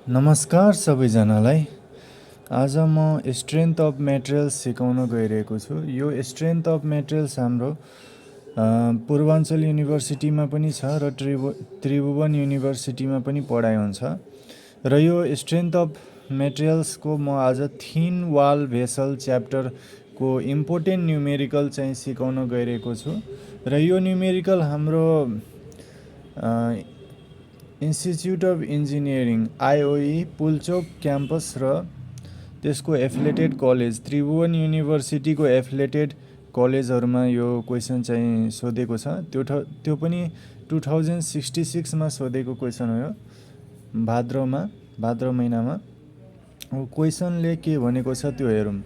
नमस्कार सबैजनालाई। आज म स्ट्रेन्थ अफ मेटेरियल्स सिकाउन गइरहेको छु। यो स्ट्रेन्थ अफ मेटेरियल्स हाम्रो पूर्वाञ्चल युनिभर्सिटीमा पनि छ र त्रिभुवन युनिभर्सिटीमा पनि पढाइ हुन्छ। र यो स्ट्रेन्थ अफ मेटेरियल्सको म आज थिन वाल भेसल च्याप्टरको इम्पोर्टेन्ट न्युमेरिकल चाहिँ सिकाउन गइरहेको छु। र यो न्युमेरिकल हाम्रो institute of engineering I.O.E Pulchowk campus र त्यसको एफिलिएटेड कलेज त्रिभुवन युनिभर्सिटीको एफिलिएटेड कलेजहरूमा यो क्वेसन चाहिँ सोधेको छ। त्यो पनि 2066 मा सोधेको क्वेसन हो। यो भाद्र महिनामा क्वेसनले के भनेको छ त्यो हेरौँ।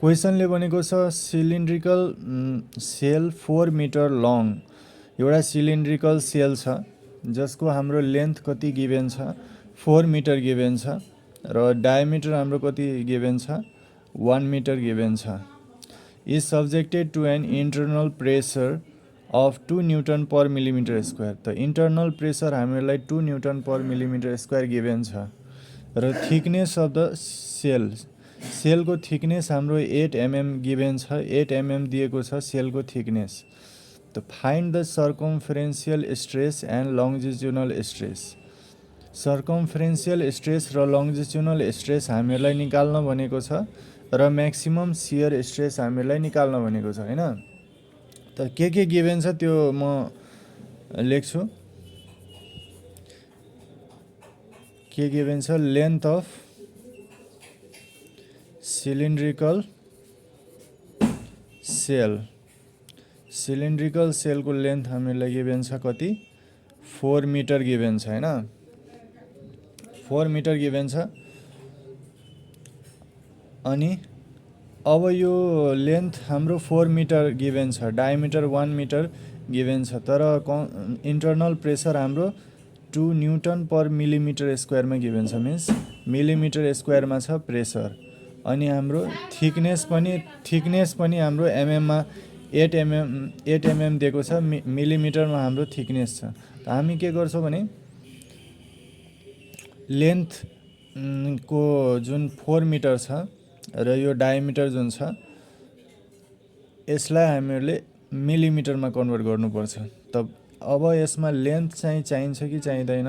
क्वेसनले भनेको छ सिलिन्ड्रिकल सेल 4 मिटर लङ। एउटा सिलिन्ड्रिकल सेल छ जसको हाम्रो लेन्थ कति गिभेन छ 4 मिटर गिभेन छ र डायमिटर हाम्रो कति गिभेन छ 1 मिटर गिभेन छ। Is subjected to an internal pressure of 2 newton per millimetre square. त इन्टरनल प्रेसर हामीलाई 2 newton per millimetre square given छ। र थिकनेस अफ द सेलको थिकनेस हाम्रो 8 mm गिभेन छ। 8 mm दिएको छ सेलको थिकनेस। त find the circumferential stress and longitudinal stress. Circumferential stress र लङ्जिट्युडनल स्ट्रेस हामीलाई निकाल्न भनेको छ र म्याक्सिमम शियर स्ट्रेस हामीलाई निकाल्न भनेको छ हैन। त के गिभेन छ त्यो म लेख्छु। के गिभेन छ length of cylindrical shell. Cylindrical सेलको लेन्थ हामीलाई गिभेन छ कति 4 मिटर गिभेन छ हैन। 4 मिटर गिभेन छ। अनि अब यो लेन्थ हाम्रो 4 मिटर गिभेन छ, डायमिटर 1 मिटर गिभेन छ, तर इन्टरनल प्रेसर हाम्रो 2 न्युटन पर मिलिमिटर स्क्वायरमा गिभेन छ। मिन्स मिलिमिटर स्क्वायरमा छ प्रेसर। अनि हाम्रो थिकनेस पनि हाम्रो एमएममा 8 mm दिएको छ। मिलिमिटरमा हाम्रो थिकनेस छ। त हामी के गर्छौँ भने लेन्थ को जुन 4 मिटर छ र यो डायमिटर जुन छ यसलाई हामीहरूले मिलिमिटरमा कन्भर्ट गर्नुपर्छ। त अब यसमा लेन्थ चाहिँ चाहिन्छ कि चाहिँदैन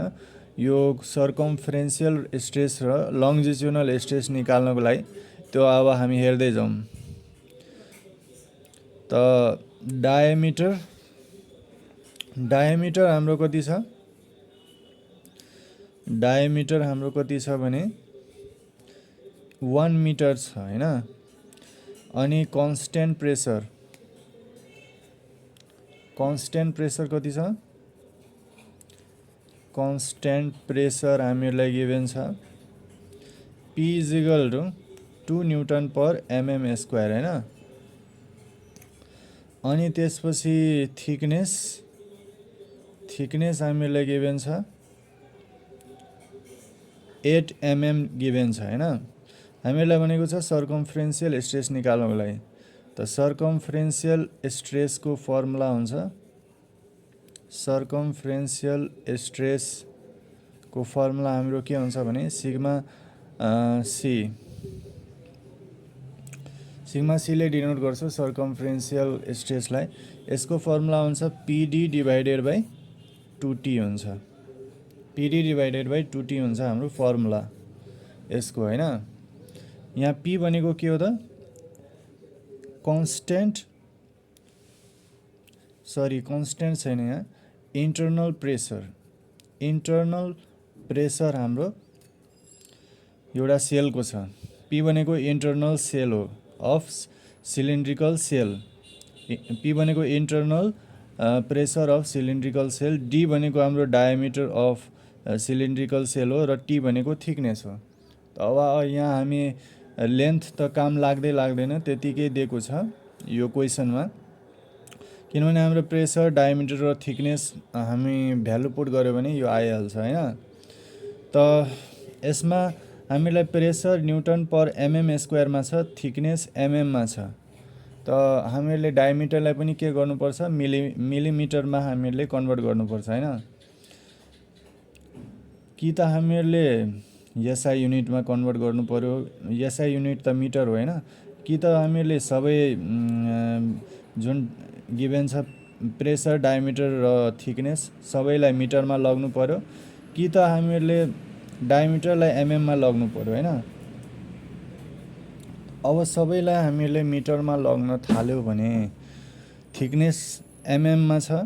यो सर्कमफरेन्शियल स्ट्रेस र लङ्जिट्युडनल स्ट्रेस निकाल्नको लागि त्यो अब हामी हेर्दै जाउँ। त डायमिटर हाम्रो कति छ? डायमिटर हाम्रो कति छ भने 1 मिटर छ हैन। अनि कन्स्ट्यान्ट प्रेसर कति छ? कन्स्ट्यान्ट प्रेसर हामीलाई गिभेन छ P = 2 न्युटन पर mm स्क्वायर हैन। अनि त्यसपछि थिकनेस हामीलाई गिभेन छ 8 mm गिभेन छ हैन। हामीलाई भनेको छ सर्कमफरेन्शियल स्ट्रेस निकाल्नको लागि। त सर्कमफरेन्शियल स्ट्रेसको फर्मुला हुन्छ हाम्रो के हुन्छ भने सिग्मा सी ले डिनोट गर्छौँ सर्कमफरेन्शियल स्ट्रेसलाई। यसको फर्मुला हुन्छ PD/2T हुन्छ। PD/2T हुन्छ हाम्रो फर्मुला यसको हैन। यहाँ P भनेको के हो त? कन्स्ट्यान्ट छैन यहाँ। इन्टरनल प्रेसर हाम्रो एउटा सेलको छ। P भनेको इन्टरनल सेल हो अफ सिलिन्ड्रिकल सेल। P भनेको internal pressure of cylindrical shell. D भनेको हाम्रो डायमिटर अफ सिलिन्ड्रिकल सेल हो र T भनेको थिकनेस हो। अब यहाँ हामी लेन्थ त काम लाग्दैन त्यतिकै दिएको छ यो क्वेसनमा। किनभने हाम्रो प्रेसर डायमिटर र थिकनेस हामी भ्यालु पुट गर्यो भने यो आइहाल्छ हैन। त यसमा हामीलाई प्रेसर न्युटन पर mm स्क्वायरमा छ, थिकनेस mm मा छ। त हामीले डायमिटरलाई पनि के गर्नुपर्छ मिलिमिटरमा हामीले कन्भर्ट गर्नुपर्छ हैन। कि त हामीहरूले एसआई युनिटमा कन्भर्ट गर्नु पर्यो। एसआई युनिट त मिटर हो हैन, कि त हामीहरूले सबै जुन गिभेन छ प्रेसर, डायमिटर र थिकनेस सबैलाई मिटरमा लग्नु पर्यो, कि त हामीहरूले डायमिटरलाई एमएममा लग्नु पर्यो हैन। अब सबैलाई हामीहरूले मिटरमा लग्न थाल्यो भने थिकनेस एमएममा छ,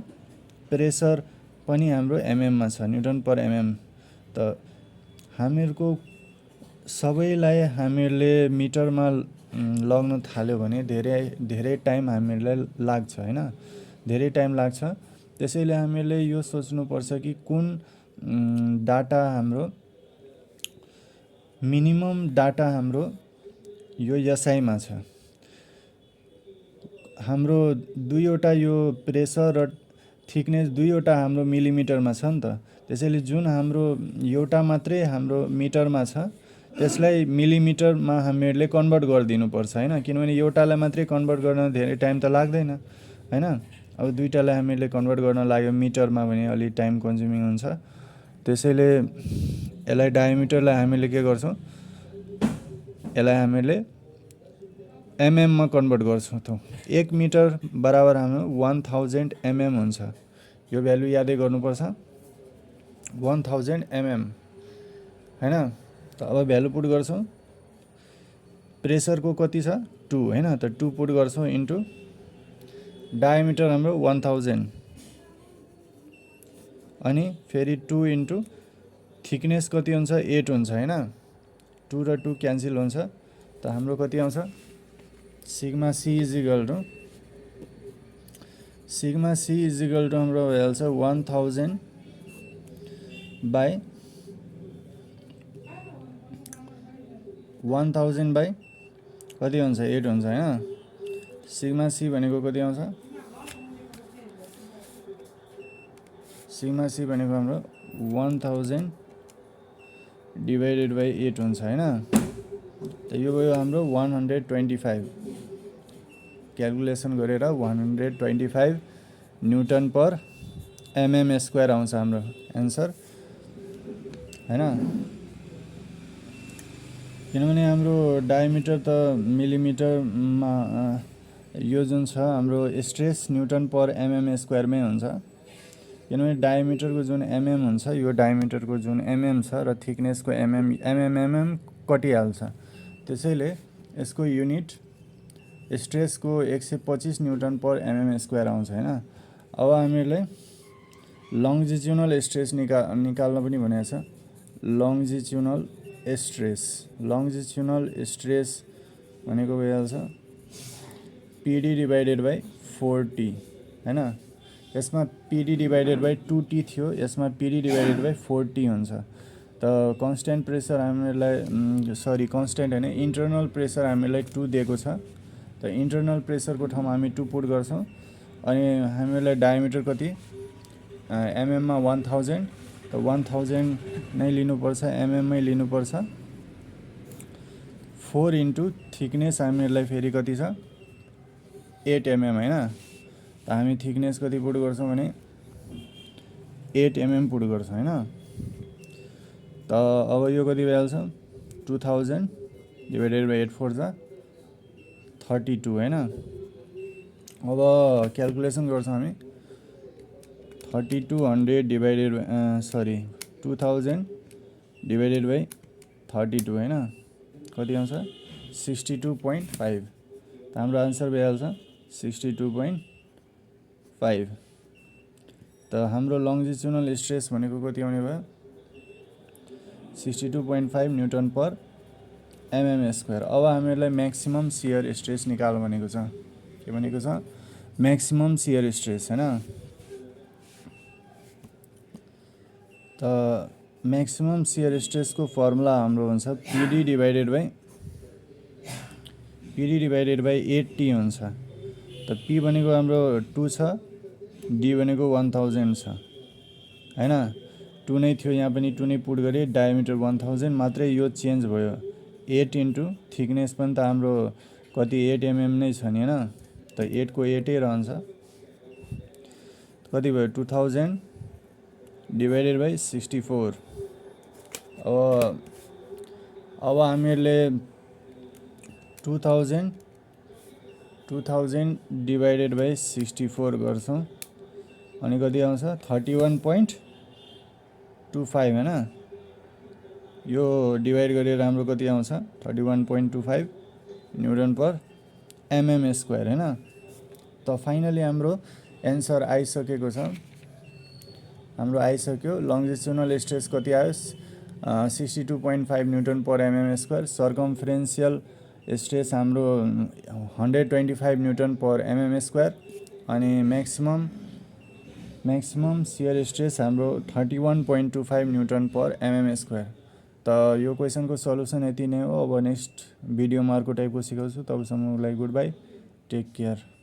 प्रेसर पनि हाम्रो एमएममा छ, न्युटन पर एमएम। त हामीहरूको सबैलाई हामीहरूले मिटरमा लग्न थाल्यो भने धेरै टाइम हामीहरूलाई लाग्छ हैन, धेरै टाइम लाग्छ। त्यसैले हामीहरूले यो सोच्नुपर्छ कि कुन डाटा हाम्रो मिनिमम डाटा हाम्रो यो एसआईमा छ। हाम्रो दुईवटा यो प्रेसर र थिकनेस दुईवटा हाम्रो मिलिमिटरमा छ नि त। त्यसैले जुन हाम्रो एउटा मात्रै हाम्रो मिटरमा छ त्यसलाई मिलिमिटरमा हामीहरूले कन्भर्ट गरिदिनुपर्छ हैन, किनभने एउटालाई मात्रै कन्भर्ट गर्न धेरै टाइम त लाग्दैन हैन। अब दुईटालाई हामीहरूले कन्भर्ट गर्न लाग्यो मिटरमा भने अलि टाइम कन्ज्युमिङ हुन्छ। त्यसैले यसलाई डायमिटरलाई हामीले के गर्छौँ, यसलाई हामीले एमएममा कन्भर्ट गर्छौँ। त 1 मिटर बराबर हाम्रो 1000 एमएम हुन्छ। यो भ्यालु यादै गर्नुपर्छ, 1000 एमएम हैन। त अब भ्यालु पुट गर्छौँ, प्रेसरको कति छ 2 हैन, त 2 पुट गर्छौँ इन्टु डायमिटर हाम्रो 1000 अनि फेरि 2 इन्टु थिकनेस कति हुन्छ 8 हुन्छ हैन। 2 र 2 क्यान्सल हुन्छ, त हाम्रो कति आउँछ sigma c is equal to हाम्रो भइहाल्छ 1000 बाई कति हुन्छ 8 हुन्छ हैन। सिग्मा सी भनेको कति आउँछ, सिग्मा सी भनेको हाम्रो 1000 डिभाइडेड बाई 8 हुन्छ हैन। त यो भयो हाम्रो 125, क्यालकुलेसन गरेर 125 न्युटन पर एमएम स्क्वायर आउँछ हाम्रो एन्सर हैन। किनभने हाम्रो डायमिटर त मिलिमिटरमा यो जुन छ हाम्रो स्ट्रेस न्युटन पर एमएम स्क्वायरमै हुन्छ, किनभने डायमिटरको जुन एमएम हुन्छ यो डायमिटरको जुन एमएम छ र थिकनेसको एमएम कटिहाल्छ। त्यसैले यसको युनिट स्ट्रेसको 125 न्युटन पर एमएम स्क्वायर आउँछ हैन। अब हामीहरूले लङ्जिट्युनल स्ट्रेस निकाल्न पनि भनेको छ। लङ्जिट्युनल स्ट्रेस भनेको भइहाल्छ पिडी डिभाइडेड बाई 4t हैन। यसमा पिडी डिभाइडेड बाई 2t थियो, यसमा पिडी डिभाइडेड बाई 4t हुन्छ। त कन्स्ट्यान्ट प्रेसर हामीलाई कन्स्ट्यान्ट हैन, इन्टरनल प्रेसर हामीलाई 2 दिएको छ। त इन्टरनल प्रेसरको ठाउँमा हामी 2 पुट गर्छौँ अनि हामीलाई डायमिटर कति एमएममा 1000, त 1000 नै लिनुपर्छ, एमएममै लिनुपर्छ। 4 इन्टु थिकनेस हामीलाई फेरि कति छ 8 एमएम हैन। त हामी थिकनेस कति पुट गर्छौँ भने 8 एमएम पुट गर्छौँ हैन। त अब यो कति भइहाल्छ 2000 डिभाइडेड बाई 8 4 जा 32 हैन। अब क्यालकुलेसन गर्छौँ हामी 3200 डिभाइडेड 2000 डिभाइडेड बाई 32 हैन, कति आउँछ 62.5। त हाम्रो आन्सर भइहाल्छ 62.5। त हाम्रो लङ्जिट्युनल स्ट्रेस भनेको कति आउने भयो 62.5 न्युटन पर एमएम स्क्वायर। अब हामीहरूलाई म्याक्सिमम शियर स्ट्रेस निकाल भनेको छ। के भनेको छ म्याक्सिमम शियर स्ट्रेस हैन। त म्याक्सिमम शियर स्ट्रेसको फर्मुला हाम्रो हुन्छ पिडी डिभाइडेड बाई 8t हुन्छ। त पी भनेको हाम्रो 2 छ, डी भनेको 1000 छ हैन। 2 नै थियो, यहाँ पनि 2 नै पुट गरे, डायमिटर 1000 मात्रै यो चेन्ज भयो। 8 इन्टु थिकनेस पनि त हाम्रो कति 8 एमएम नै छ नि हैन। त 8 को 8 रहन्छ, कति भयो 2000 डिभाइडेड बाई 64 अब हामीहरूले 2000 डिभाइडेड बाई 64 गर्छौँ अनि कति आउँछ 31.25 हैन यो डिभाइड गरेर हाम्रो कति आउँछ 31.25 न्युटन पर एमएम स्क्वायर हैन त फाइनली हाम्रो एन्सर आइसकेको छ हाम्रो आइसक्यो लङ्जिट्युडनल स्ट्रेस कति आयो 62.5 newton per mm square circumferential stress हाम्रो 125 न्युटन पर एमएम स्क्वायर अनि म्याक्सिमम शियर स्ट्रेस हाम्रो 31.25 न्युटन पर एमएम स्क्वायर त यो क्वेसनको सल्युसन यति नै हो अब नेक्स्ट भिडियोमा अर्को टाइपको सिकाउँछु तबसम्मको लागि गुड बाई टेक केयर